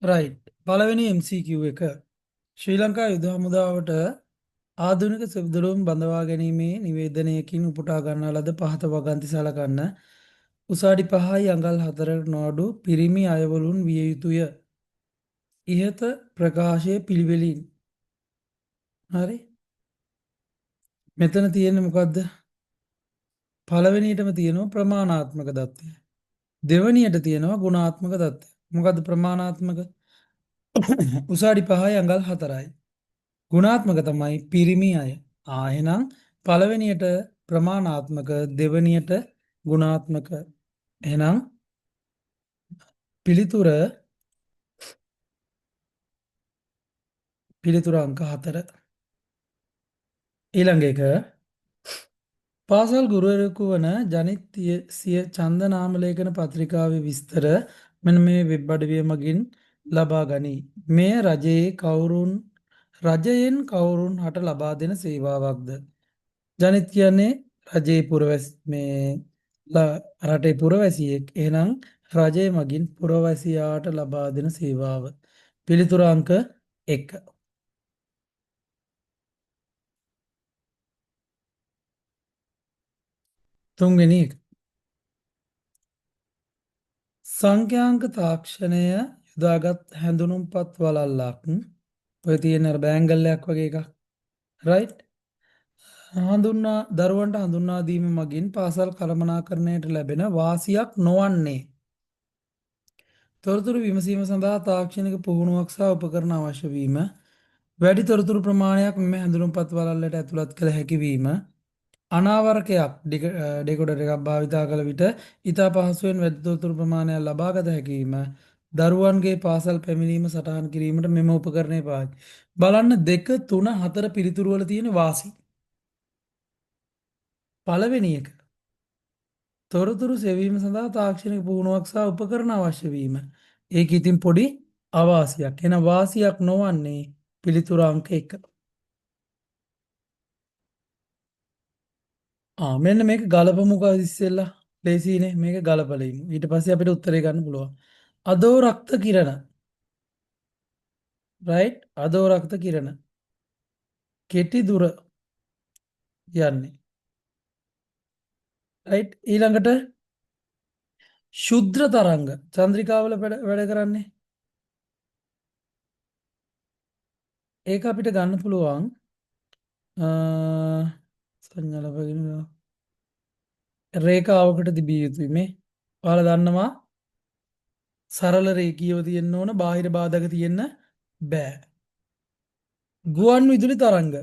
Right. පළවෙනි MCQ එක ශ්‍රී ලංකා යුද හමුදාවට ආධුනික සෙබ්දලුම් බඳවා ගැනීමේ නිවේදනයකින් උපුටා ගන්නා ලද පහත වගන්ති සලකන්න උසාඩි 5යි අඟල් 4ට නොඅඩු පිරිමි අයවලුන් විය යුතුය. ඉහත ප්‍රකාශය පිළිවෙලින්. හරි. මෙතන තියෙන්නේ මොකද්ද? පළවෙනියටම තියෙනවා ප්‍රමාණාත්මක தත්ත්වය. දෙවැනියට තියෙනවා ගුණාත්මක தත්ත්වය. මොකද්ද ප්‍රමාණාත්මක? උසාඩි 5යි අඟල් 4යි. ගුණාත්මක තමයි පිරිමි අය. එහෙනම් පළවෙනියට ප්‍රමාණාත්මක, දෙවැනියට ගුණාත්මක. එහෙනම් පිළිතුර පිළිතුර අංක 4. ඊළඟ එක පාසල් ගුරුවරයෙකු වන ජනිත් සිය ඡන්ද නාම ලේඛන පත්‍රිකාවේ විස්තර මෙන්න මේ වෙබ් අඩවිය මගින් ලබා ගනී. මෙය රජයෙන් කවුරුන් හට ලබා දෙන සේවාවක්ද? ජනිත් කියන්නේ රජයේ රටේ පුරවැසියෙක්. එහෙනම් රජය මගින් පුරවැසියාට ලබා දෙන සේවාව. පිළිතුර අංක 1. තුන්වෙනි එක. සංඛ්‍යාංක තාක්ෂණය යොදාගත් හැඳුනුම්පත් වළල්ලක්. ඔය තියෙන අර බෑන්ගල්ලයක් වගේ එකක්. රයිට්? දරුවන්ට හඳුන්වා දීම මගින් පාසල් කළමනාකරණයට ලැබෙන වාසියක් නොවන්නේ. තොරතුරු විමසීම සඳහා තාක්ෂණික පුහුණුවක් සහ උපකරණ අවශ්‍ය වීම. වැඩි තොරතුරු ප්‍රමාණයක් මෙම හැඳුනුම්පත් වළල්ලට ඇතුළත් කළ හැකි වීම. අනාවරකයක් ඩෙකොඩර් එකක් භාවිතා කළ විට ඉතා පහසුවෙන් වැඩි තොරතුරු ප්‍රමාණයක් ලබාගත හැකි වීම. දරුවන්ගේ පාසල් පැමිණීම සටහන් කිරීමට මෙම උපකරණය පාවිච්චි. බලන්න 2 3 4 පිළිතුරු වල තියෙන වාසි. පළවෙනි එක තොරතුරු සෙවීම සඳහා තාක්ෂණික පුහුණුවක් සහ උපකරණ අවශ්‍ය වීම. ඒක ඉතින් පොඩි අවාසියක්. එන වාසියක් නොවන්නේ පිළිතුර අංක 1. මෙන්න මේක ගලපමුකෝ ඉස්සෙල්ලා. ලේසියිනේ මේක ගලපලිමු. ඊට පස්සේ අපිට උත්තරේ ගන්න පුළුවන්. අදෝ රක්ත කිරණ. රයිට්? අදෝ රක්ත කිරණ. කෙටි දුර යන්නේ. රයිට්? ඊළඟට ශුද්‍ර තරංග. චන්ද්‍රිකාවල වැඩ කරන්නේ. ඒක අපිට ගන්න පුළුවන් සංඥා ලබගෙන රේඛාවකට තිබිය යුතුයි මේ. ඔයාලා දන්නවා සරල රේඛීයව තියෙන්න ඕන, බාහිර බාධක තියෙන්න බෑ. ගුවන් විදුලි තරංග.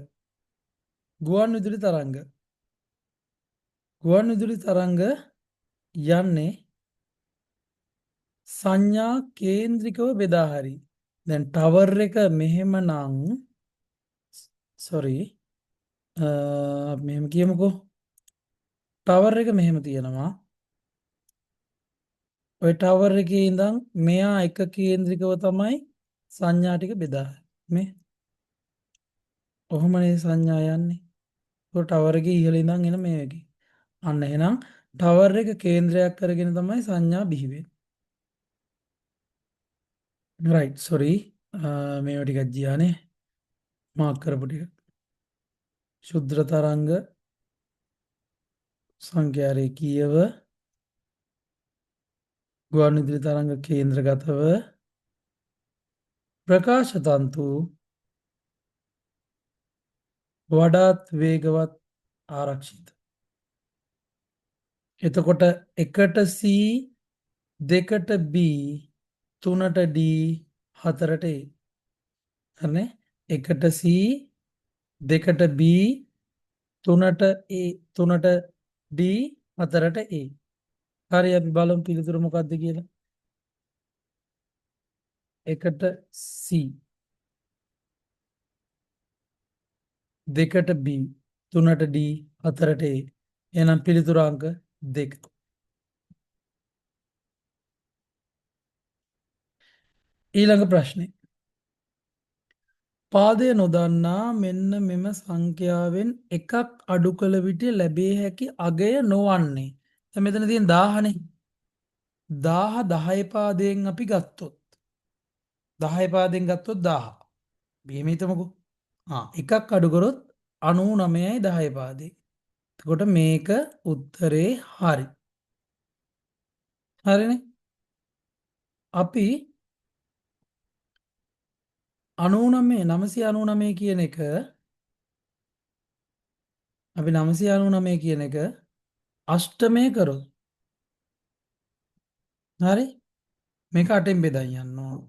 ගුවන් විදුලි තරංග. ගුවන් විදුලි තරංග යන්නේ සංඥා කේන්ද්‍රිකව බෙදා හරි. දැන් ටවර් එක මෙහෙමනම් මෙහෙම කියමුකෝ. ටවර් එක මෙහෙම තියෙනවා. ඔය ටවර් එකේ ඉඳන් මෙයා එක කේන්ද්‍රිකව තමයි සංඥා ටික බෙදා මේ. ඔහොමනේ සංඥා යන්නේ. ඔය ටවර් එකේ ඉහළ ඉඳන් එන මේකේ. අන්න එහෙනම් ටවර් එක කේන්ද්‍රයක් කරගෙන තමයි සංඥා බිහි වෙන්නේ. Right sorry. මේව ටිකක් ගියානේ. මාක් කරපු ටික. ශුද්‍ර තරංග සංඛ්‍යා රේඛීයව ගුවන් විදුලි තරංග කේන්ද්‍රගතව ප්‍රකාශ තන්තු වඩාත් වේගවත් ආරක්ෂිත. එතකොට එකට C, දෙකට B, තුනට D, හතරට A. හරිනේ? එකට C, දෙකට B, තුනට A, තුනට D, හතරට A. හරි අපි බලමු පිළිතුර මොකක්ද කියලා. එකට C, දෙකට B, තුනට D, හතරට A. එහෙනම් පිළිතුර අංක 2. ඊළඟ ප්‍රශ්නේ. පාදය නොදන්නා මෙන්න මෙම සංඛ්‍යාවෙන් එකක් අඩු කළ විට ලැබිය හැකි අගය නොවන්නේ. දැන් මෙතන තියෙන 1000නේ. 1000 10 පාදයෙන් අපි ගත්තොත් 10 පාදෙන් ගත්තොත් 1000. මෙහෙම හිතමුකෝ. එකක් අඩු කරොත් 99යි 10 පාදේ. එතකොට මේක උත්තරේ හරි. හරිනේ. අපි 999 කියන එක අපි 999 කියන එක අෂ්ටමය කරොත් හරි මේක 8ෙන් බෙදා යන්න ඕන.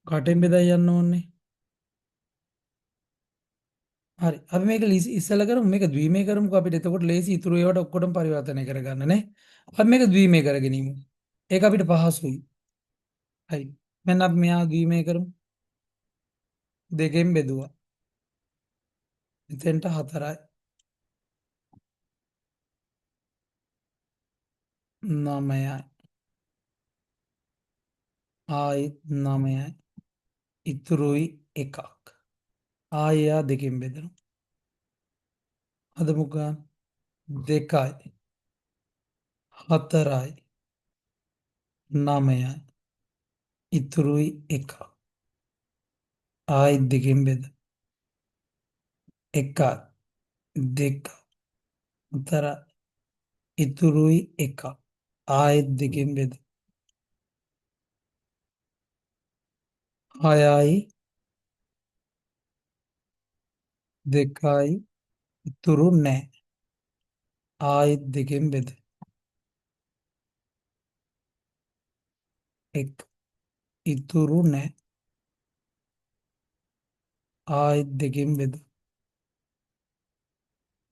කටෙන් බෙදා යන්න ඕනේ. හරි. අපි මේක ඉස්සෙල්ලා කරමු. මේක ද්විමය කරමුකෝ. අපිට එතකොට ලේසි ඉතුරු ඒවාට ඔක්කොටම පරිවර්තනය කරගන්න නේ. අපි මේක ද්විමය කරගෙන ඉමු. ඒක අපිට පහසුයි. හරි. මෙන්න අපි මෙහා ද්විමය කරමු. දෙකෙන් බෙදුවා. එතෙන්ට 4යි 9යි ආයිත් 9යි ඉතුරුයි එකක්. ආයෙ දෙකෙන් බෙදනවා. හදමු ගන්න. 2යි 4යි 9යි ඉතුරුයි එකක්. ආයිත් දෙකෙන් බෙද. 1යි 2යි 4යි ඉතුරුයි එකක්. ආයිත් දෙකෙන් බෙද. 6යි 2යි ඉතුරු නැහැ. ආයිත් දෙකෙන් බෙද. 1 ඉතුරු නැහැ. ආයිත් දෙකෙන් බෙද.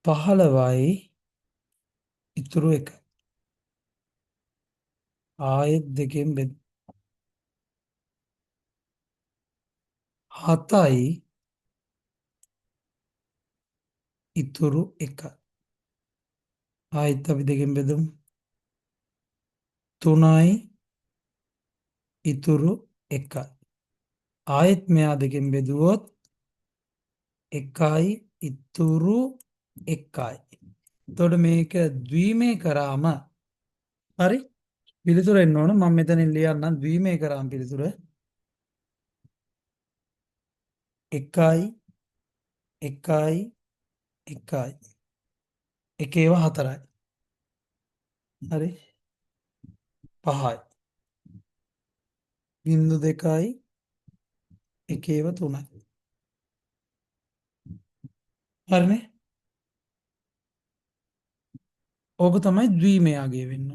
15යි ඉතුරු 1. ආයෙත් දෙකෙන් බෙද. 7යි ඉතුරු 1. ආයෙත් අපි දෙකෙන් බෙදමු. 3යි ඉතුරු 1. ආයෙත් මෙහා දෙකෙන් බෙදුවොත් 1යි ඉතුරු 1යි. එතකොට මේක ද්විමය කරාම හරි පිළිතුර එන්න ඕන. මම මෙතනින් ලියන්නම් ද්විමය කරාම පිළිතුර 1යි 1යි 1යි 1 4යි. හරි 5යි 0.2යි 1 3යි. හරිනේ. ඕක තමයි ද්විමයාගේ වෙන්න.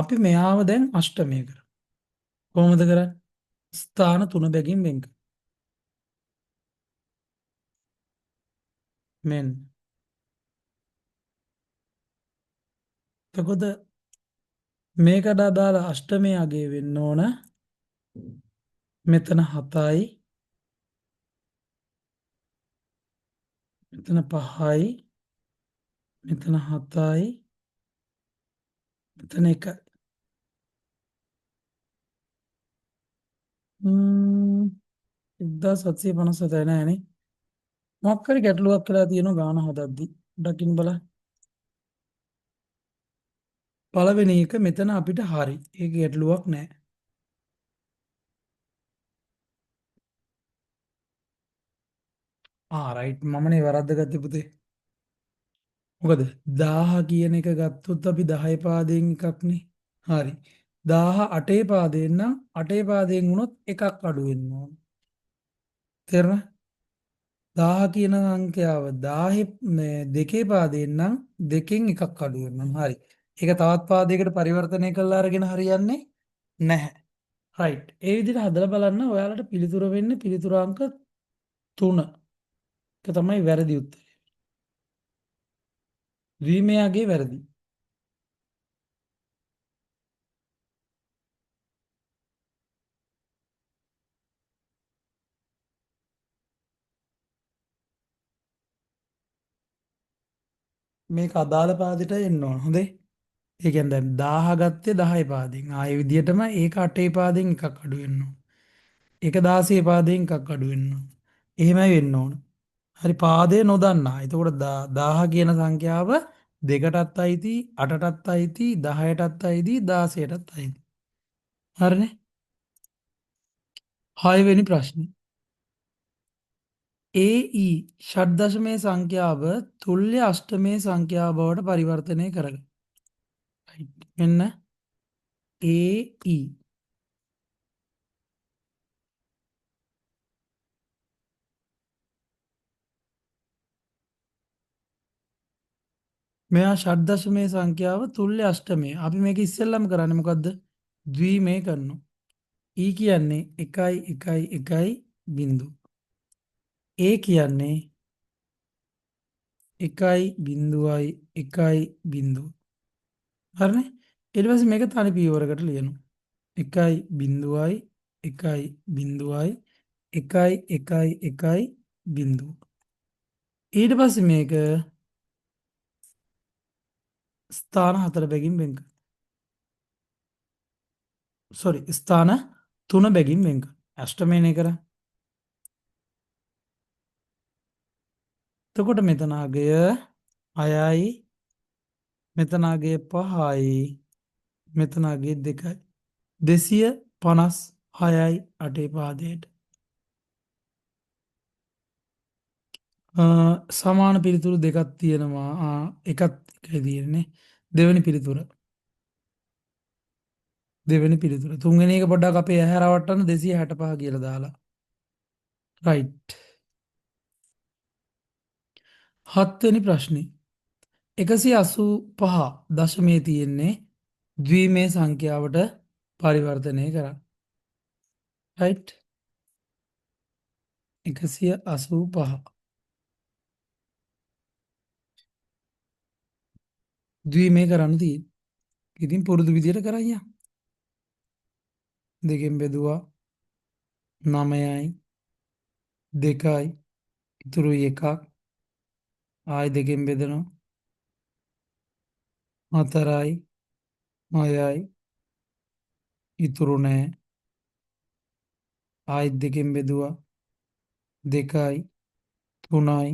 අපි මෙයාව දැන් අෂ්ටමය කර. කොහොමද කරන්නේ? ස්ථාන 3 බැගින් වෙන් කර. මෙන්න. එතකොට මේකට අදාළ අෂ්ටමයාගේ වෙන්න ඕන මෙතන 7යි මෙතන 5යි මෙතන 7යි මෙතන 1යි. 1757 නෑනේ. මොකක් හරි ගැටලුවක් වෙලා තියෙනවා ගාන හදද්දි. දකින්න බලන්න. පළවෙනි එක මෙතන අපිට හරි. ඒක ගැටලුවක් නෑ. රයිට් මමනේ වැරද්ද ගත්තේ පුතේ. මොකද 1000 කියන එක ගත්තොත් අපි 10 පාදයෙන් එකක්නේ. හරි. 1000 8 පාදයෙන් නම් 8 පාදයෙන් වුණොත් එකක් අඩු වෙන්න ඕන. තේරුණා? 1000 කියන අංකයාව 10 දෙකේ පාදයෙන් නම් දෙකෙන් එකක් අඩු වෙනවා. හරි. ඒක තවත් පාදයකට පරිවර්තනය කරලා අරගෙන හරියන්නේ නැහැ. රයිට්. ඒ විදිහට හදලා බලන්න ඔයාලට පිළිතුර වෙන්නේ පිළිතුර අංක 3. ඒක තමයි වැරදි උත්තරය. ද්විමයාගේ වැරදි. මේක අදාළ පාදයට එන්න ඕන. හොඳේ. ඒ කියන්නේ දැන් 1000 ගත්තේ 10 පාදෙන්. ආයේ විදියටම ඒක 8 පාදෙන් එකක් අඩු වෙන්න ඕන. ඒක 16 පාදයෙන් එකක් අඩු වෙන්න ඕන. එහෙමයි වෙන්න ඕන. හරි පාදය නොදන්නා. එතකොට 1000 කියන සංඛ්‍යාව දෙකටත් අයිති, 8ටත් අයිති, 10ටත් අයිති, 16ටත් අයිති. හරිනේ? 6 වෙනි ප්‍රශ්නේ. AE ෂඩ්දශමයේ සංඛ්‍යාව තුල්‍ය අෂ්ටමයේ සංඛ්‍යාව බවට පරිවර්තනය කරගන්න. right. මෙන්න AE මෙයා ෂඩ්දශමයේ සංඛ්‍යාව තුල්‍ය අෂ්ටමය. අපි මේක ඉස්සෙල්ලම කරන්නේ මොකද්ද? ද්විමය කරනවා. E කියන්නේ 1 1 1 බිංදු. A කියන්නේ 1.1 බිංදුව. හරිනේ? ඊට පස්සේ මේක තනි පියවරකට ලියනවා. 1.1.1.1 බිංදුව. ඊට පස්සේ මේක ස්ථාන 4 බැගින් වෙන් කරනවා. ස්ථාන 3 බැගින් වෙන් කරනවා. අෂ්ටමයනේ කරා. එතකොට මෙතන අගය 6යි, මෙතන අගය 5යි, මෙතන අගය 2යි. 256යි 8 පාදයට. සමාන පිළිතුරු දෙකක් තියෙනවා. එකක් එකයි තියෙන්නේ. දෙවෙනි පිළිතුර. දෙවෙනි පිළිතුර. තුන්වෙනි එක පොඩ්ඩක් අපේ ඇහැ රවට්ටන්න 265 කියලා දාලා. රයිට්. හත්වෙනි ප්‍රශ්නේ. 185 දශමයේ තියෙන්නේ ද්විමේ සංඛ්‍යාවට පරිවර්තනය කරන්න. රයිට්. 185 ද්විමේ කරන්න තියෙන්නේ. ඉතින් පුරුදු විදියට කරయ్యා. දෙකෙන් බෙදුවා 9යි 2යි ඉතුරුයි 1ක්. ආයි දෙකෙන් බෙදනවා 4යි 6යි ඉතුරු නෑ. ආයිත් දෙකෙන් බෙදුවා 2යි 3යි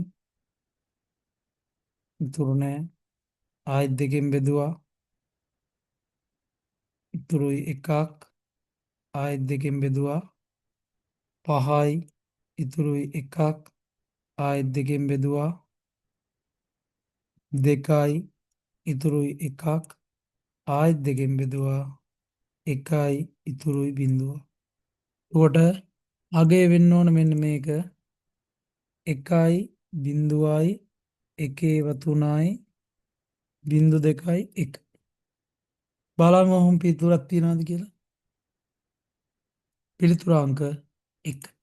ඉතුරු නෑ. ආයිත් දෙකෙන් බෙදුවා ඉතුරුයි 1ක්. ආයිත් දෙකෙන් බෙදුවා 5යි ඉතුරුයි 1ක්. ආයිත් දෙකෙන් බෙදුවා 2යි ඉතුරුයි 1ක්. ආයිත් දෙකෙන් බෙදුවා 1යි ඉතුරුයි බිංදුව. එතකොට අගය වෙන්න ඕන මෙන්න මේක 1යි බිංදුවයි 1/3යි බිංදු 2යි 1. බලමු ඔහොම පිළිතුරක් තියනවාද කියලා. පිළිතුර අංක 1.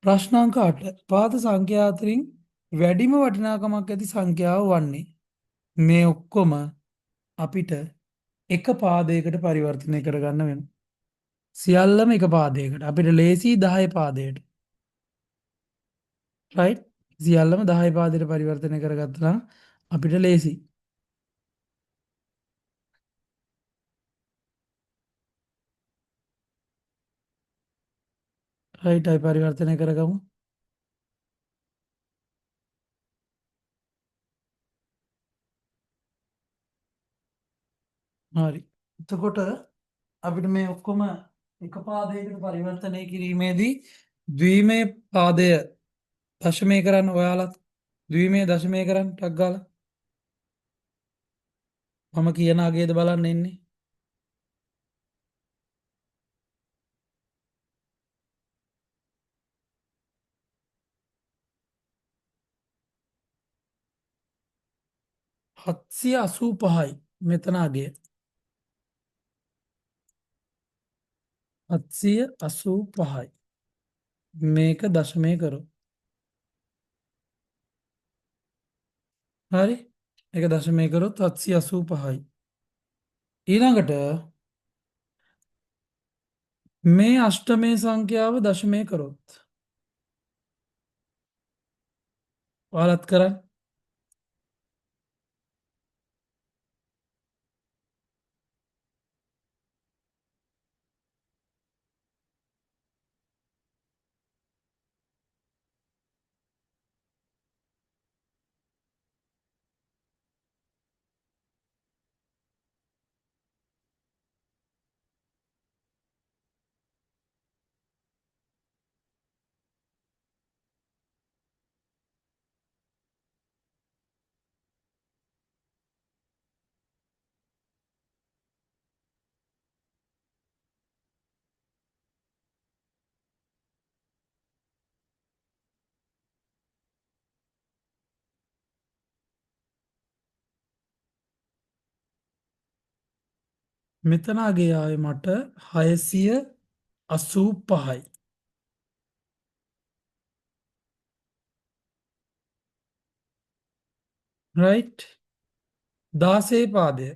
ප්‍රශ්න අංක 8. පාද සංඛ්‍යා අතරින් වැඩිම වටිනාකමක් ඇති සංඛ්‍යාව වන්නේ. මේ ඔක්කොම අපිට එක පාදයකට පරිවර්තනය කරගන්න වෙනවා. සියල්ලම එක පාදයකට. අපිට ලේසි 10 පාදයට. රයිට්? සියල්ලම 10 පාදයට පරිවර්තනය කරගත්තා නම් අපිට ලේසි. රයිට් අයි පරිවර්තනය කරගමු. හරි. එතකොට අපිට මේ ඔක්කොම එක පාදයකට පරිවර්තනය කිරීමේදී ද්විමේ පාදය දශමය කරන්න ඔයාලත් ද්විමේ දශමය කරන්න ටක් ගාලා මම කියන අගයද බලන්න එන්නේ. හත්සිය අසූ පහයි මෙතන අගය 785යි මේක දශමය කරු. හරි එක දශමය කරොත් 785යි. ඊළඟට මේ අෂ්ටමේ සංඛ්‍යාව දශමය කරොත් ඔයාලත් කරන්න. මෙතනගේ ආවේ මට 685යි. right 16 පාදය.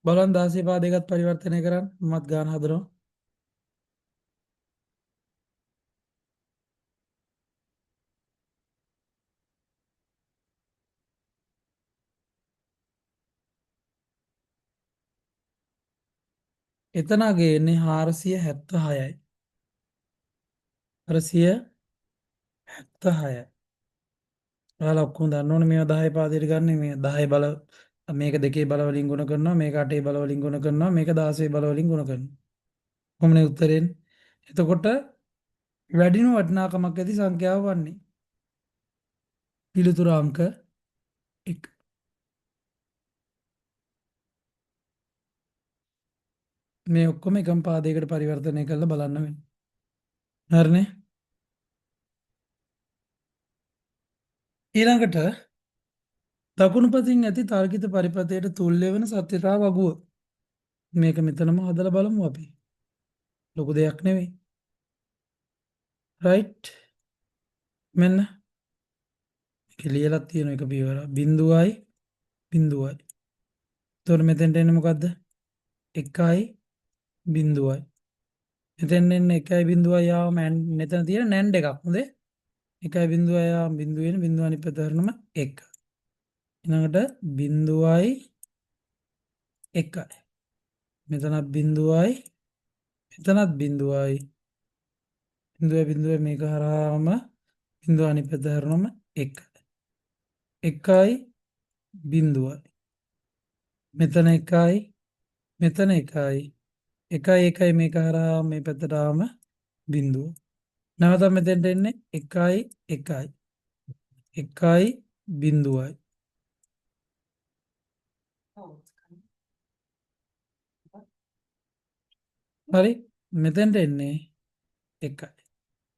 බලන් 16 පාදයකත් පරිවර්තනය කරන්න මත් ගාන හදනවා. එතනගේ එන්නේ 476යි. 476යි. ඔයාලා ඔක්කොම දන්නවනේ මේවා 10 පාදයට ගන්න මේ 10 බල මේක දෙකේ බල වලින් ගුණ කරනවා මේක 8 බල වලින් ගුණ කරනවා මේක 16 බල වලින් ගුණ කරනවා. කොහොමනේ උත්තරෙන්? එතකොට වැඩිම වටිනාකමක් ඇති සංඛ්‍යාව වන්නේ පිළිතුරු අංක 1. මේ ඔක්කොම එකම පාදයකට පරිවර්තනය කරලා බලන්න වෙනවා. හරිනේ? ඊළඟට දකුණු පසින් ඇති තර්කිත පරිපථයට තුල්‍ය වන සත්‍යතා වගුව. මේක මෙතනම හදලා බලමු අපි. ලොකු දෙයක් නෙවෙයි. රයිට්. මෙන්න මේක ලියලා තියෙන එක පියවර බිඳුවයි බිඳුවයි. එතකොට මෙතෙන්ට එන්නේ මොකද්ද? 1යි බිඳුවයි. මෙතෙන් එන්නේ 1යි බිඳුවයි යාම මෙතන තියෙන නැන්ඩ් එකක්. හොඳේ. 1යි බිඳුවයි යාම බිඳුව වෙන බිඳුව අනිත් පැත්ත කරනම 1. ඊළඟට බිඳුවයි 1යි. මෙතනත් බිඳුවයි මෙතනත් බිඳුවයි බිඳුවයි මේක හරහාම බිඳුව අනිත් පැත්ත කරනම 1. 1යි බිඳුවයි. මෙතන 1යි මෙතන 1යි 1යි මේක හරහා මේ පැත්තට ආවම බිඳුව. නැවත මෙතෙන්ට එන්නේ 1යි 1යි 1යි බිඳුවයි. හරි මෙතෙන්ට එන්නේ 1යි.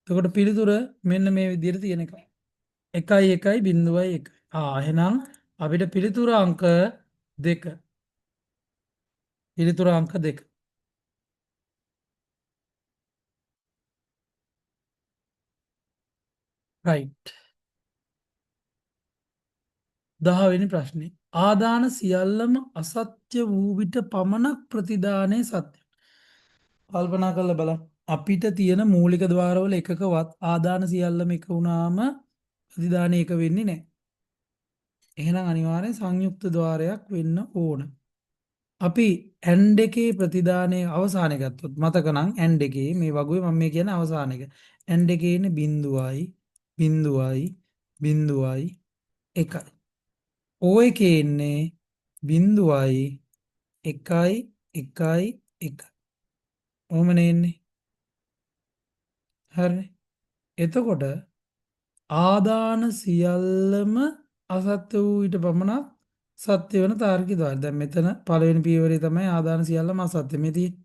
එතකොට පිළිතුර මෙන්න මේ විදිහට තියෙන එකයි. 1යි 1යි බිඳුවයි 1යි. එහෙනම් අපිට පිළිතුර අංක 2. පිළිතුර අංක 2. right 10 වෙනි ප්‍රශ්නේ. ආදාන සියල්ලම අසත්‍ය වූ විට පමණක් ප්‍රතිදානයේ සත්‍ය. කල්පනා කරලා බලන්න. අපිට තියෙන මූලික ద్వාරවල එකකවත් ආදාන සියල්ලම එක වුණාම ප්‍රතිදානය එක වෙන්නේ නැහැ. එහෙනම් අනිවාර්යෙන් සංයුක්ත ద్వාරයක් වෙන්න ඕන. අපි ඇන්ඩ් එකේ ප්‍රතිදානයේ අවසානය ගත්තොත් මතක නම් ඇන්ඩ් එකේ මේ වගුවේ මම මේ කියන අවසාන එක. ඇන්ඩ් එකේ ඉන්නේ බිඳුවයි බිඳුවයි බිඳුවයි 1යි. ඕ එකේ ඉන්නේ බිඳුවයි 1යි 1යි 1යි. ඔහොමනේ එන්නේ. හරිනේ. එතකොට ආදාන සියල්ලම අසත්‍ය වූ ඊට පමණක් සත්‍ය වෙන තාර්කික ద్వාරය. දැන් මෙතන පළවෙනි පියවරේ තමයි ආදාන සියල්ලම අසත්‍ය. මේ තියෙන්නේ.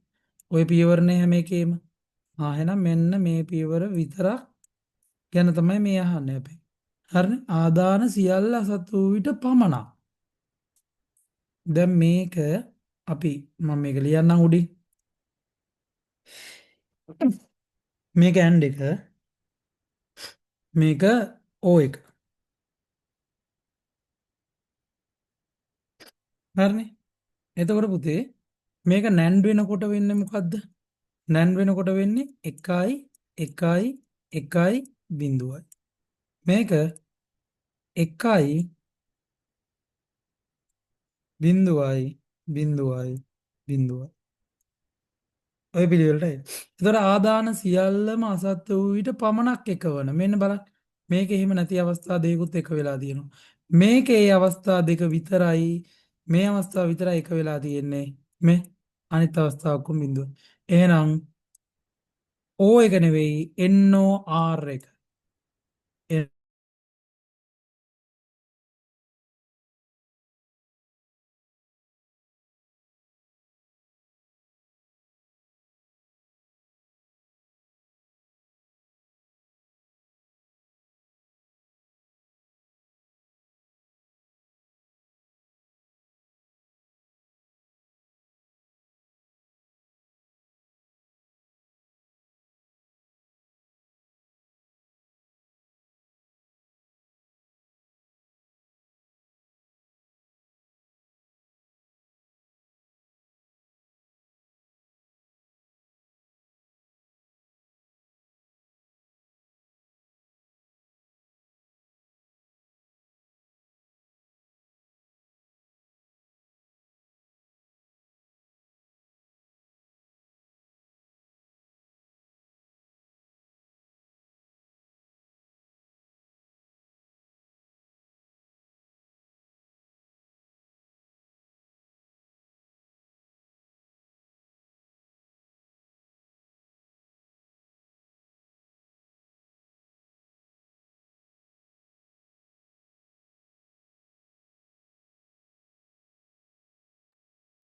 ওই පියවරනේ හැම එකේම. එහෙනම් මෙන්න මේ පියවර විතරක් ගැන තමයි මේ අහන්නේ අපි. හරිනේ. ආදාන සියල්ල අසත්‍ය වූ විට පමණක්. දැන් මේක අපි මම මේක ලියන්නම් උඩින්. මේක ඇන්ඩ් එක මේක ඕ එක. හරිනේ. එතකොට පුතේ මේක නැන්ඩ් වෙනකොට වෙන්නේ මොකද්ද? නැන්ඩ් වෙනකොට වෙන්නේ 1යි 1යි 1යි බිඳුවයි. මේක 1යි බිඳුවයි බිඳුවයි බිඳුවයි. ඔය පිළිවෙලටයි. එතකොට ආදාන සියල්ලම අසත්‍ය වූ විට පමණක් එකවන. මෙන්න බලන්න. මේක එහෙම නැති අවස්ථා දෙකකුත් එක වෙලා තියෙනවා. මේකේ ඒ අවස්ථා දෙක විතරයි මේ අවස්ථාව විතරයි එක වෙලා තියෙන්නේ. මේ අනිත් අවස්ථා ඔක්කොම බිඳුව. එහෙනම් ඕ එක නෙවෙයි NOR එක.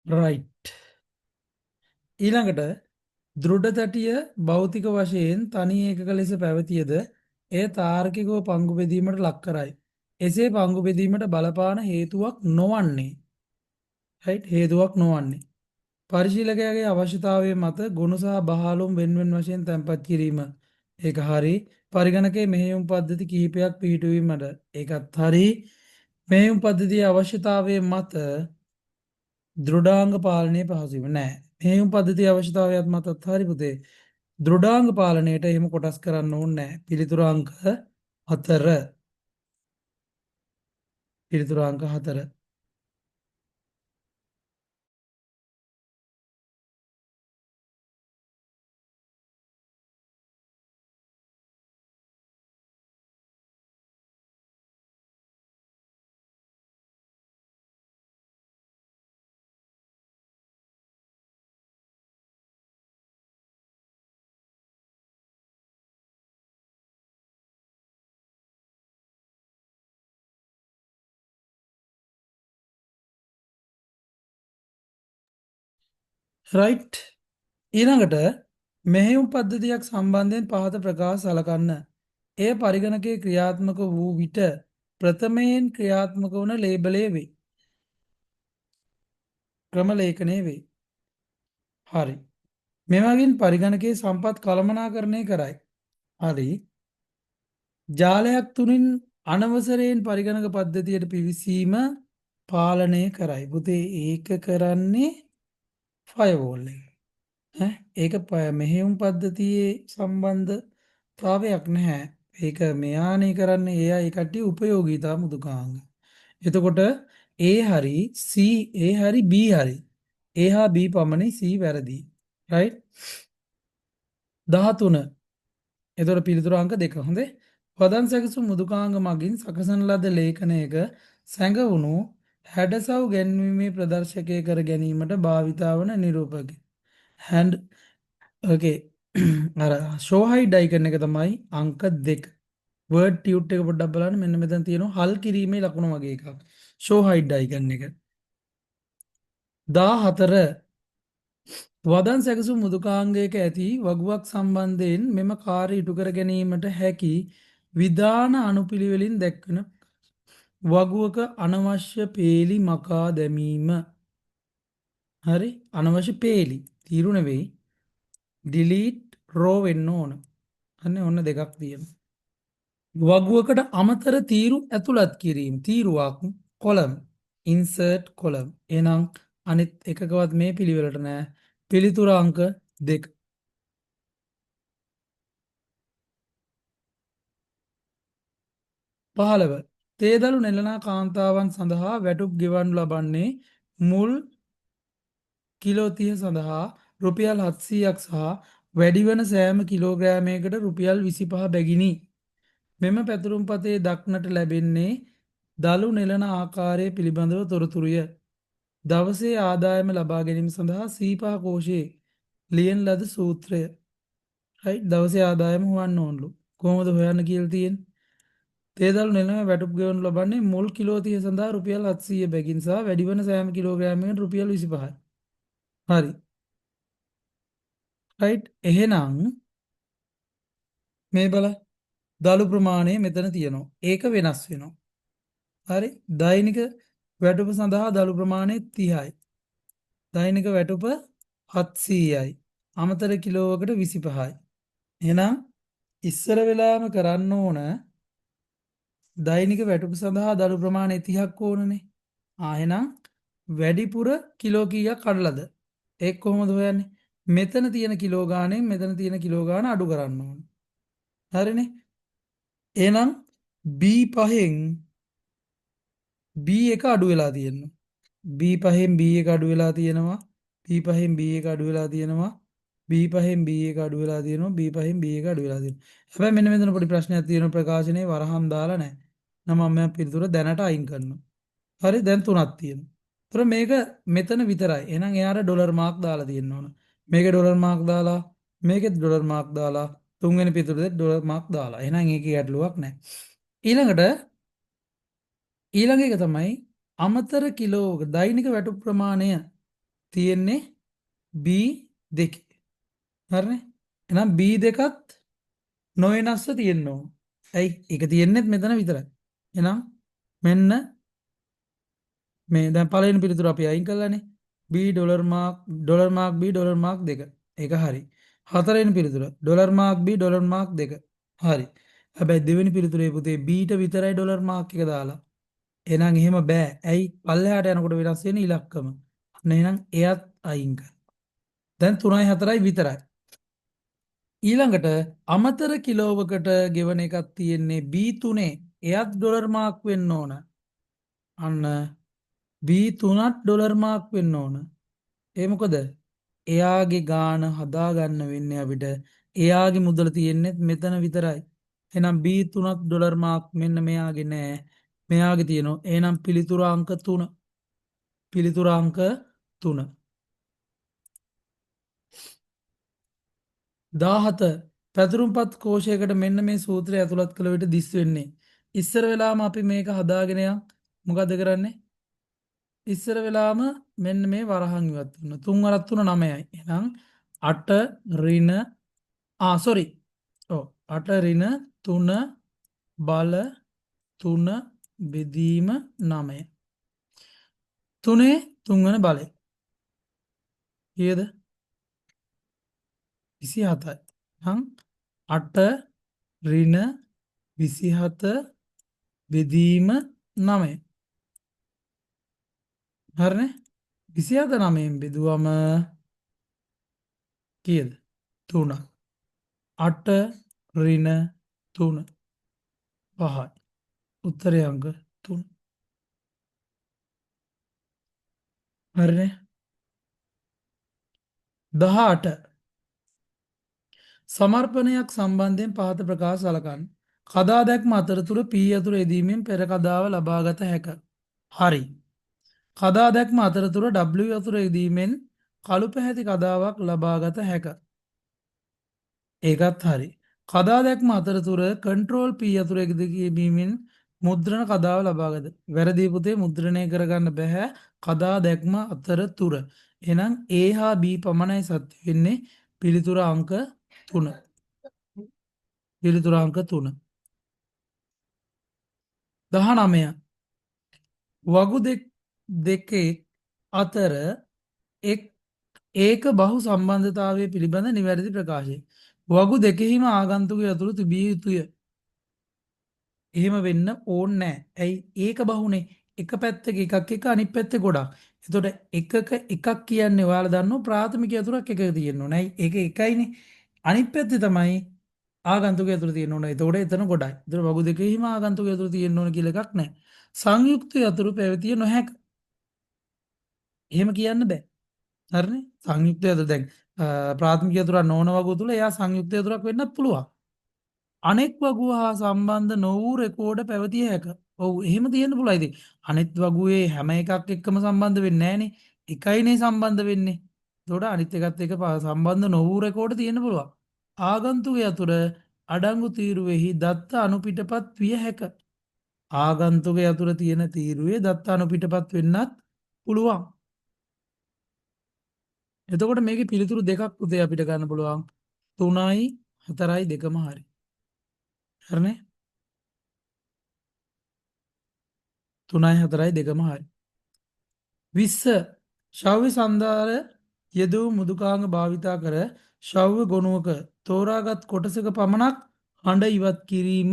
රයිට්. ඊළඟට දෘඩ තැටිය භෞතික වශයෙන් තනි ඒකක ලෙස පැවතියද එය තාර්කිකව පංගු බෙදීමට ලක් කරයි. එසේ පංගු බෙදීමට බලපාන හේතුවක් නොවන්නේ. හේතුවක් නොවන්නේ. පරිශීලකයාගේ අවශ්‍යතාවය මත ගුණ සහ බහලුම් වෙන්වෙන් වශයෙන් තැන්පත් කිරීම. ඒක හරි. පරිගණකයේ මෙහෙයුම් පද්ධති කිහිපයක් පිහිටුවීමට ඒකත් හරි. මෙහෙයුම් පද්ධතියේ අවශ්‍යතාවය මත දෘඩාංග පාලනය පහසුවීම නෑ. මෙහෙයුම් පද්ධතියේ අවශ්‍යතාවයත් මතත් හරි පුතේ. දෘඩාංග පාලනයට එහෙම කොටස් කරන්න ඕනේ නෑ. පිළිතුරු අංක 4. පිළිතුරු අංක 4. රයිට්. ඊළඟට මෙහෙයුම් පද්ධතියක් සම්බන්ධයෙන් පහත ප්‍රකාශ සලකන්න. එය පරිගණකයේ ක්‍රියාත්මක වූ විට ප්‍රථමයෙන් ක්‍රියාත්මක වන ලේබලය වේ. ක්‍රම ලේඛනය වේ. හරි. මෙමගින් පරිගණකයේ සම්පත් කළමනාකරණය කරයි. හරි. ජාලයක් තුලින් අනවසරයෙන් පරිගණක පද්ධතියට පිවිසීම පාලනය කරයි. පුතේ ඒක කරන්නේ ෆයර්වෝල් එක. ඒක මෙහෙයුම් පද්ධතියේ සම්බන්ධතාවයක් නැහැ. ඒක මෙයානේ කරන්නේ ඒ අය කට්ටිය උපයෝගීතා මෘදුකාංග. එතකොට A හරි C A හරි B හරි. A හා B පමණයි C වැරදි. right? 13. එතකොට පිළිතුරු අංක 2 හොඳේ. පදන් සැකසුම් මෘදුකාංග මගින් සකසන ලද ලේඛනයක සැඟවුණු හැඩසව් ගැන්වීමේ ප්‍රදර්ශකය කර ගැනීමට භාවිතා වන නිරූපකය. hand okay අර show hide icon එක තමයි අංක 2. word tute එක පොඩ්ඩක් බලන්න මෙන්න මෙතන තියෙනවා හල් කිරීමේ ලකුණ වගේ එකක්. show hide icon එක. 14 වදන් සැකසුම් මෘදුකාංගයක ඇති වගුවක් සම්බන්ධයෙන් මෙම කාර්ය ඉටු කර ගැනීමට හැකි විධාන අනුපිළිවෙලින් දැක්වන වගුවක අනවශ්‍ය පේලි මකා දැමීම. හරි අනවශ්‍ය පේලි තීරු නෙවෙයි delete row වෙන්න ඕන. අන්න ඔන්න දෙකක් තියෙනවා. වගුවකට අමතර තීරු ඇතුළත් කිරීම තීරුවක් කොලම් insert කොලම්. එහෙනම් අනිත් එකකවත් මේ පිළිවෙලට නෑ. පිළිතුර අංක 2. 15 තේදළු නෙළනා කාන්තාවන් සඳහා වැටුප් ගෙවනු ලබන්නේ මුල් කිලෝ 30 සඳහා රුපියල් 700ක් සහ වැඩිවන සෑම කිලෝග්‍රෑමයකට රුපියල් 25 බැගිනි. මෙම පැතුරුම් පතේ දක්නට ලැබෙන්නේ දළු නෙලන ආකාරය පිළිබඳව තොරතුරුය. දවසේ ආදායම ලබා ගැනීම සඳහා සීපා කෝෂයේ ලියන් ලද සූත්‍රය. දවසේ ආදායම හුවන් ඕන්ලු කොහොමද හොයන්න කියල තියෙන් තේදල් නෙම වැටුප් ගෙවන ලබන්නේ මුල් කිලෝතිය සඳහා රුපියල් 700 බැගින්සා වැඩිවන සෑම කිලෝග්‍රෑමෙන් රුපියල් 25. හරි. රයිට් එහෙනම් මේ බල දළු ප්‍රමාණය මෙතන තියනවා. ඒක වෙනස් වෙනවා. හරි දෛනික වැටුප සඳහා දළු ප්‍රමාණය 30යි. දෛනික වැටුප 700යි. අමතර කිලෝවකට 25යි. එහෙනම් ඉස්සර වෙලාම කරන්න ඕන දෛනික වැටුප සඳහා දළු ප්‍රමාණය 30ක් ඕනනේ. එහෙනම් වැඩිපුර කිලෝ කීයක් කඩලද? ඒක කොහොමද හොයන්නේ? මෙතන තියෙන කිලෝ ගාණයෙන් මෙතන තියෙන කිලෝ ගාණ අඩු කරන්න ඕන. හරිනේ? එහෙනම් B5න් B එක අඩු වෙලා තියෙනවා. B5න් B එක අඩු වෙලා තියෙනවා. B5න් B එක අඩු වෙලා තියෙනවා. B5න් B එක අඩු වෙලා තියෙනවා. B5න් B එක අඩු වෙලා තියෙනවා. හැබැයි මෙන්න මෙතන පොඩි ප්‍රශ්නයක් තියෙනවා ප්‍රකාශනයේ වරහන් දාලා නැහැ. නම් මම පිළිතුර දැනට අයින් කරනවා. හරි දැන් තුනක් තියෙනවා. ඒතර මේක මෙතන විතරයි. එහෙනම් එයාට ඩොලර් මාක් දාලා තියෙන්න ඕන. මේකේ ඩොලර් මාක් දාලා මේකෙත් ඩොලර් මාක් දාලා තුන්වෙනි පිටුරේත් ඩොලර් මාක් දාලා. එහෙනම් ඒකේ ගැටලුවක් නැහැ. ඊළඟ එක තමයි අමතර කිලෝ දෛනික වැටුප් ප්‍රමාණය තියෙන්නේ B2. හරිනේ? එහෙනම් B2ත් නොවෙනස්ව තියෙන්න ඕන. ඇයි? ඒක තියෙන්නේත් මෙතන විතරයි. එහෙනම් මෙන්න මේ දැන් පළවෙනි පිළිතුර අපි අයින් කළානේ. B dollar mark B dollar mark 2. ඒක හරි. හතරවෙනි පිළිතුර dollar mark B dollar mark 2. හරි. හැබැයි දෙවෙනි පිළිතුරේ පුතේ B ට විතරයි ඩොලර් මාක් එක දාලා. එහෙනම් එහෙම බෑ. ඇයි? පල්ලෙහාට යනකොට වෙනස් වෙන ඉලක්කම. අන්න එහෙනම් එයත් අයින් කර. දැන් 3යි 4යි විතරයි. ඊළඟට අමතර කිලෝවකට ගෙවන එකක් තියෙන්නේ B3. එයත් ඩොලර් මාක් වෙන්න ඕන. අන්න B3ත් ඩොලර් මාක් වෙන්න ඕන. ඒ මොකද? එයාගේ ගාණ හදාගන්න වෙන්නේ අපිට. එයාගේ මුදල තියෙන්නේ මෙතන විතරයි. එහෙනම් B3ත් ඩොලර් මාක් මෙන්න මෙයාගේ නෑ. මෙයාගේ තියෙනවා. එහෙනම් පිළිතුර අංක 3. පිළිතුර අංක 3. 17 පැතුරුම්පත් කෝෂයකට මෙන්න මේ සූත්‍රය ඇතුළත් කළ විට දිස් වෙන්නේ. ඉස්සර වෙලාම අපි මේක හදාගෙන මොකද කරන්නේ? ඉස්සර වෙලාම මෙන්න මේ වරහන් ඉවත් වෙනවා. 3 වරක් 3 9යි. එහෙනම් 8 ඍණ සෝරි. ඔව් 8 ඍණ 3 බල 3 බෙදීම 9. 3 තුන්වන බලය. කීයද? 27යි. එහෙනම් 8 ඍණ 27 බෙදීම 9. හරිනේ? 27 9න් බෙදුවම කීයද? 3ක්. 8 ඍණ 3 5යි. උත්තරය අංක 3. හරිනේ? 18 සමර්පණයක් සම්බන්ධයෙන් පහත ප්‍රකාශ සලකන්න. කදා දැක්ම අතරතුර P යතුරු යෙදීමෙන් පෙර කදාව ලබාගත හැක. හරි. කදා දැක්ම අතරතුර W යතුරු යෙදීමෙන් කළු පැහැති කදාවක් ලබාගත හැක. ඒකත් හරි. කදා දැක්ම අතරතුර කන්ට්‍රෝල් P යතුරු යෙදීමෙන් මුද්‍රණ කදාව ලබාගත. වැරදි පුතේ මුද්‍රණය කරගන්න බැහැ කදා දැක්ම අතරතුර. එහෙනම් A හා B පමණයි සත්‍ය වෙන්නේ පිළිතුර අංක 3. පිළිතුර අංක 3. 19 වගු දෙකේ අතර එක් ඒක බහු සම්බන්ධතාවය පිළිබඳ නිවැරදි ප්‍රකාශය. වගු දෙකෙහිම ආගන්තුක යතුරු තිබිය යුතුය. එහෙම වෙන්න ඕනේ නැහැ. ඇයි? ඒක බහුනේ. එක පැත්තක එකක් එක අනිත් පැත්තේ ගොඩක්. එතකොට එකක් කියන්නේ ඔයාලා දන්නෝ ප්‍රාථමික යතුරක් එකක තියෙන්න ඕනේ. ඒක එකයිනේ. අනිත් පැත්තේ තමයි ආගන්තුක යතුරු තියෙන්න ඕනේ. එතකොට එතන ගොඩයි. ඒතර වගු දෙකෙහිම ආගන්තුක යතුරු තියෙන්න ඕන කියලා එකක් නැහැ. සංයුක්ත යතුරු පැවතිය නොහැක. එහෙම කියන්න බෑ. හරිනේ? සංයුක්ත යතුරු දැන් ප්‍රාථමික යතුරක් නොවන වගු තුල එයා සංයුක්ත යතුරක් වෙන්නත් පුළුවන්. අනෙක් වගුව හා සම්බන්ධ නොවූ රෙකෝඩ පැවතිය හැක. ඔවු එහෙම තියෙන පුළයිද. අනෙත් වගුවේ හැම එකක් එක්කම සම්බන්ධ වෙන්න ෑනේ එකයිනේ සම්බන්ධ වෙන්නේ තොට අනිත්‍යකත් එක සම්බන්ධ නොවූ රෙකෝඩ තියෙන පුළුවන්. ආගන්තුක අතුර අඩංගු තීරුවෙහි දත්ත අනුපිටපත් විය හැක. ආගන්තුක අතුර තියෙන තීරුවේ දත්ත අනුපිටපත් වෙන්නත් පුළුවන්. එතකොට මේක පිළිතුරු දෙකක් උදේ අපිට ගන්න පුළුවන්. 3යි 4යි දෙකම හරි. හරිනේ? 3යි 4යි දෙකම හරි. 20 ශව්‍ය සන්ධාර යෙදූ මුදුකාංග භාවිතා කර ශව්‍ය ගොනුවක තෝරාගත් කොටසක පමණක් හඬ ඉවත් කිරීම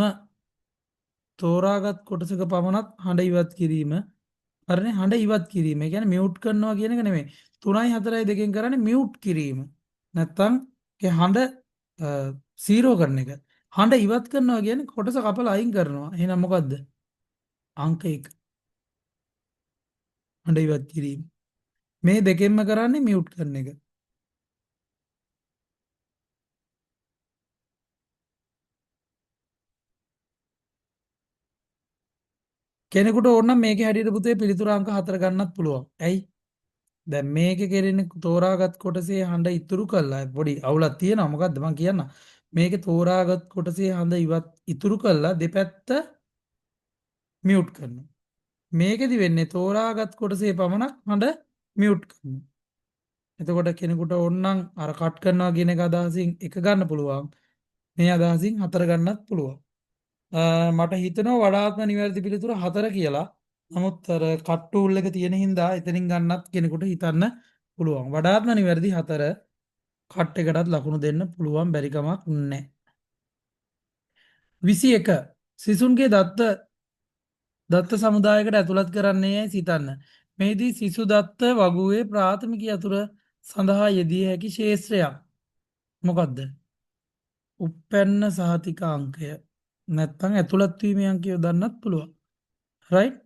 තෝරාගත් කොටසක පමණක් හඬ ඉවත් කිරීම හරනේ හඬ ඉවත් කිරීම ගැන මියුට් කරනවා කියන එක නෙමෙයි 3යි 4යි දෙකෙන් කරන්නේ මියුට් කිරීම නැත්තම් ඒ හඬ සීරෝ කරන එක හඬ ඉවත් කරනවා කියන්නේ කොටස කපලා අයින් කරනවා එහෙනම් මොකද්ද අංක 1 හඬ ඉවත් කිරීම මේ දෙකෙන්ම කරන්නේ මියුට් කරන එක කෙනෙකුට ඕන මේක හැටියට පුතේ පිළිතුරු අංක 4 ගන්නත් පුළුවන් ඇයි දැන් මේක කෙරෙන තෝරාගත් කොටසේ හඬ ඉතුරු කළා පොඩි අවුලක් තියෙනවා මොකද්ද මං කියන්න මේක තෝරාගත් කොටසේ හඬ ඉවත් ඉතුරු කළා දෙපැත්ත මියුට් කරනවා මේකෙදි වෙන්නේ තෝරාගත් කොටසේ පමණක් හඬ මියුට් කරනවා එතකොට කෙනෙකුට ඕනනම් අර කට් කරනවා කියන එක අදහසින් එක ගන්න පුළුවන් මේ අදහසින් හතර ගන්නත් පුළුවන් මට හිතනවා වඩාත්ම නිවැරදි පිළිතුර 4 කියලා. නමුත් අර කට් ටූල් එක තියෙන හින්දා එතනින් ගන්නත් කෙනෙකුට හිතන්න පුළුවන්. වඩාත්ම නිවැරදි 4 කට් එකටත් ලකුණු දෙන්න පුළුවන් බැරි කමක් නැහැ. 21 සිසුන්ගේ දත්ත සමුදායකට ඇතුළත් කරන්නේ යයි සිතන්න. මෙහිදී සිසු දත්ත වගුවේ ප්‍රාථමික යතුර සඳහා යෙදිය හැකි ශේෂ්ත්‍රයක්. මොකක්ද? උප්පැන්න සහතික අංකය. නැත්තම් ඇතුළත් වීමේ අංකය යොදන්නත් පුළුවන්. right?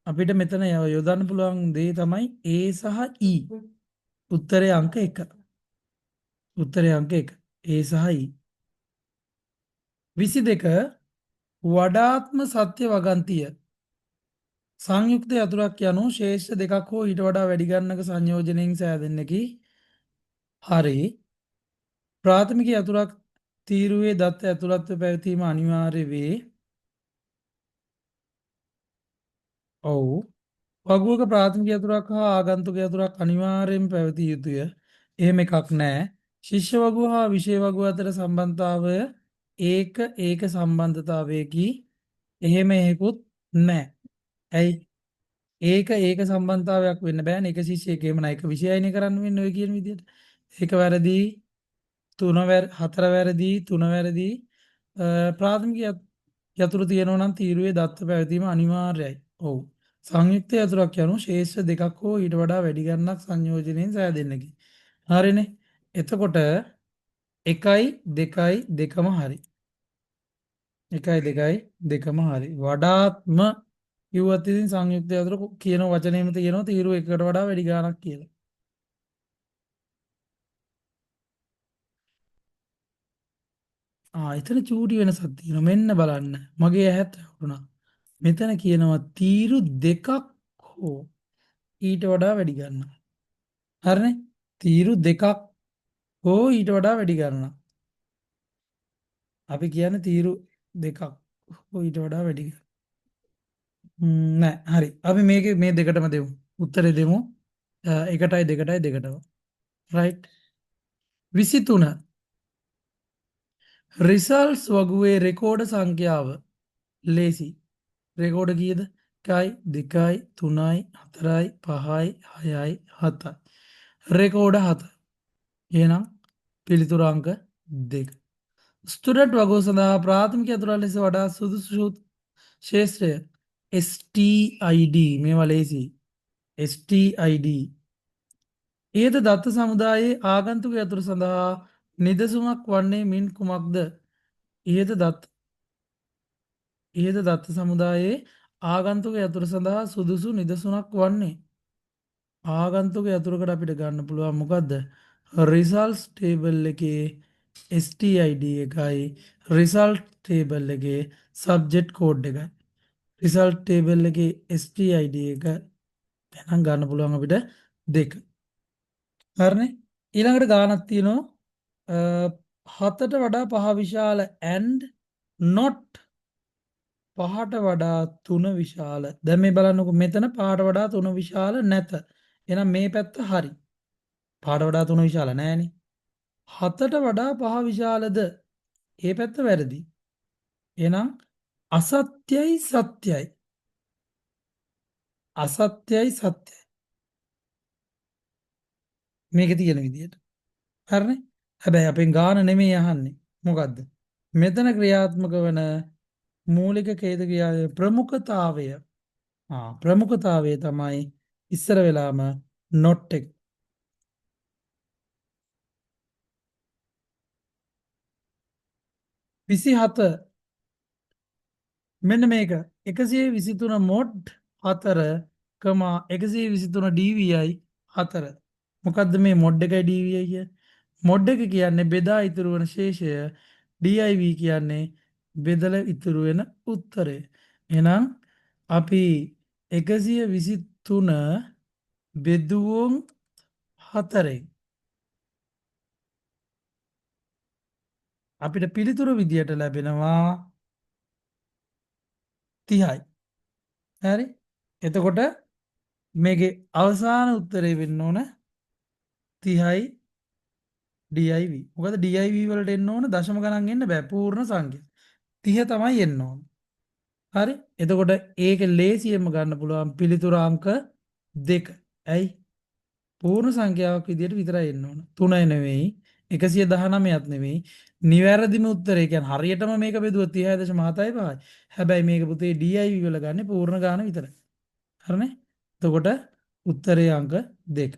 අපිට මෙතන යොදන්න පුළුවන් දේ තමයි A සහ E. උත්තරේ අංක 1. උත්තරේ අංක 1. A සහ E. 22 වඩාත්ම සත්‍ය වගන්තිය සංයුක්ත යතුරක් යනු ශේෂ්ඨ දෙකක් හෝ ඊට වඩා වැඩි ගණනක සංයෝජනයෙන් සෑදෙන්නකි. හරි. ප්‍රාථමික යතුරක් තීරුවේ දත්ත ඇතුළත්ව පැවතීම අනිවාර්ය වේ. ඔව්. වගුවක ප්‍රාථමික යතුරක් හා ආගන්තුක යතුරක් අනිවාර්යයෙන් පැවතිය යුතුය. එහෙම එකක් නැහැ. ශිෂ්‍ය වගුව හා විෂය වගුව අතර සම්බන්ධතාවය ඒක සම්බන්ධතාවයකි. එහෙම එහෙකුත් නැහැ. ඇයි? ඒක සම්බන්ධතාවයක් වෙන්න බෑනේ. එක ශිෂ්‍යයෙක්ගේම නෑ එක විෂයයිනේ කරන්න වෙන්නේ ඔය කියන විදිහට. ඒක වැරදි. 4 වැරදි 3 වැරදි. ප්‍රාථමික යතුරු තියෙනවා නම් තීරුවේ දත්ත පැවතීම අනිවාර්යයි. ඔව්. සංයුක්ත යතුරක් යනු ශේෂ්ඨ දෙකක් හෝ ඊට වඩා වැඩි ගණනක් සංයෝජනයෙන් සෑදෙන්නකි. හරිනේ. එතකොට 1යි 2යි දෙකම හරි. 1යි 2යි දෙකම හරි. වඩාත්ම කිව්වත් ඉතින් සංයුක්ත යතුර කියන වචනේම තියෙනවා තීරුව එකකට වඩා වැඩි ගණනක් කියලා. එතන චූටි වෙනසක් තියෙනවා. මෙන්න බලන්න. මගේ ඇහත් වුණා. මෙතන කියනවා තීරු දෙකක් හෝ ඊට වඩා වැඩි ගන්න. හරිනේ? තීරු දෙකක් හෝ ඊට වඩා වැඩි ගන්න. අපි කියන්නේ තීරු දෙකක් හෝ ඊට වඩා වැඩි ගන්න. නෑ හරි. අපි මේක මේ දෙකටම දෙමු. උත්තරේ දෙමු. 1ටයි 2ටයි දෙකටම. right? 23 රිසල්ට්ස් වගුවේ රෙකෝඩ සංඛ්‍යාව ලේසි. රෙකෝඩ කීයද? 1යි 2යි 3යි 4යි 5යි 6යි 7යි. රෙකෝඩ 7. එහෙනම් පිළිතුරු අංක 2. ස්ටුඩන්ට් වගුව සඳහා ප්‍රාථමික යතුරා ලෙස වඩා සුදුසු ශේෂ්ත්‍රය STID මේවා ලේසි. STID. එයද දත්ත සමුදායේ ආගන්තුක යතුරු සඳහා නිදසුමක් වන්නේ මින් කුමක්ද? ඉහත දත්ත සමුදායේ ආගන්තුක යතුර සඳහා සුදුසු නිදසුනක් වන්නේ ආගන්තුක යතුරකට අපිට ගන්න පුළුවන් මොකක්ද රිසල්ස් ටේබල් එකේ STID එකයි result table එකේ subject code එකයි. result table එකේ STID එක එහෙනම් ගන්න පුළුවන් අපිට දෙක. හරිනේ. ඊළඟට ගානක් තියෙනවා හතට වඩා පහ විශාල and not පහට වඩා තුන විශාල. දැන් මේ බලන්නකො මෙතන පහට වඩා තුන විශාල නැත. එහෙනම් මේ පැත්ත හරි. පහට වඩා තුන විශාල නෑනේ. හතට වඩා පහ විශාලද? ඒ පැත්ත වැරදි. එහෙනම් අසත්‍යයි සත්‍යයි. අසත්‍යයි සත්‍යයි. මේකේ තියෙන විදියට. හරිනේ? හැබැයි අපෙන් ගාන නෙමෙයි අහන්නේ. මොකද්ද? මෙතන ක්‍රියාත්මක වන මූලික ඛේද ක්‍රියාවේ ප්‍රමුඛතාවය. ප්‍රමුඛතාවය තමයි ඉස්සර වෙලාම not එක. 27 මෙන්න මේක 123 මොඩ් 4,123 dvi 4. මොකද්ද මේ මොඩ් එකයි dvi කිය? මොඩ් එක කියන්නේ බෙදා ඉතුරු වන ශේෂය, div කියන්නේ බෙදලා ඉතුරු වෙන උත්තරය. එහෙනම් අපි 123 බෙදුවොත් 4ෙන් අපිට පිළිතුරු විදියට ලැබෙනවා 30යි. හරි? එතකොට මේකේ අවසාන උත්තරේ වෙන්න ඕන 30යි div. මොකද div වලට එන්න ඕන දශම ගණන් එන්න බෑ පූර්ණ සංඛ්‍යා. 30 තමයි එන්න ඕන. හරි? එතකොට ඒක ලේසියෙන්ම ගන්න පුළුවන් පිළිතුරු අංක 2. ඇයි? පූර්ණ සංඛ්‍යාවක් විදියට විතරයි එන්න ඕන. 3 නෙවෙයි 119ක් නෙවෙයි. නිවැරදිම උත්තරේ කියන්නේ හරියටම මේක බෙදුවොත් 30.75යි. හැබැයි මේක පුතේ div වල ගන්නේ පූර්ණ ගාන විතරයි. හරිනේ? එතකොට උත්තරේ අංක 2.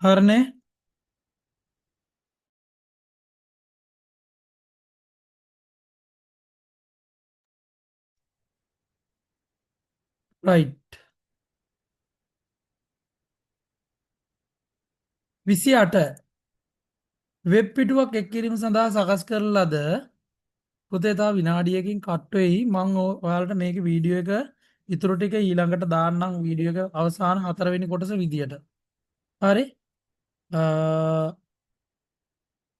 හරිනේ? right. 28 වෙබ් පිටුවක් එක් කිරීම සඳහා සකස් කරන ලද පුතේ තව විනාඩියකින් කට් වෙයි. මම ඔයාලට මේක වීඩියෝ එක ඉතුරු ටික ඊළඟට දාන්නම් වීඩියෝ එක අවසාන 4 වෙනි කොටස විදියට. හරි?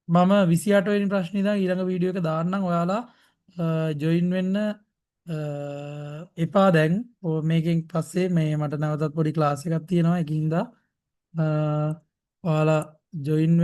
මම 28 වෙනි ප්‍රශ්නේ ඉඳන් ඊළඟ වීඩියෝ එක දාන්නම් ඔයාලා ජොයින් වෙන්න එපා දැන්. මේකෙන් පස්සේ මේ මට නැවතත් පොඩි ක්ලාස් එකක් තියෙනවා. ඒකින්ද ඔයාලා ජොයින්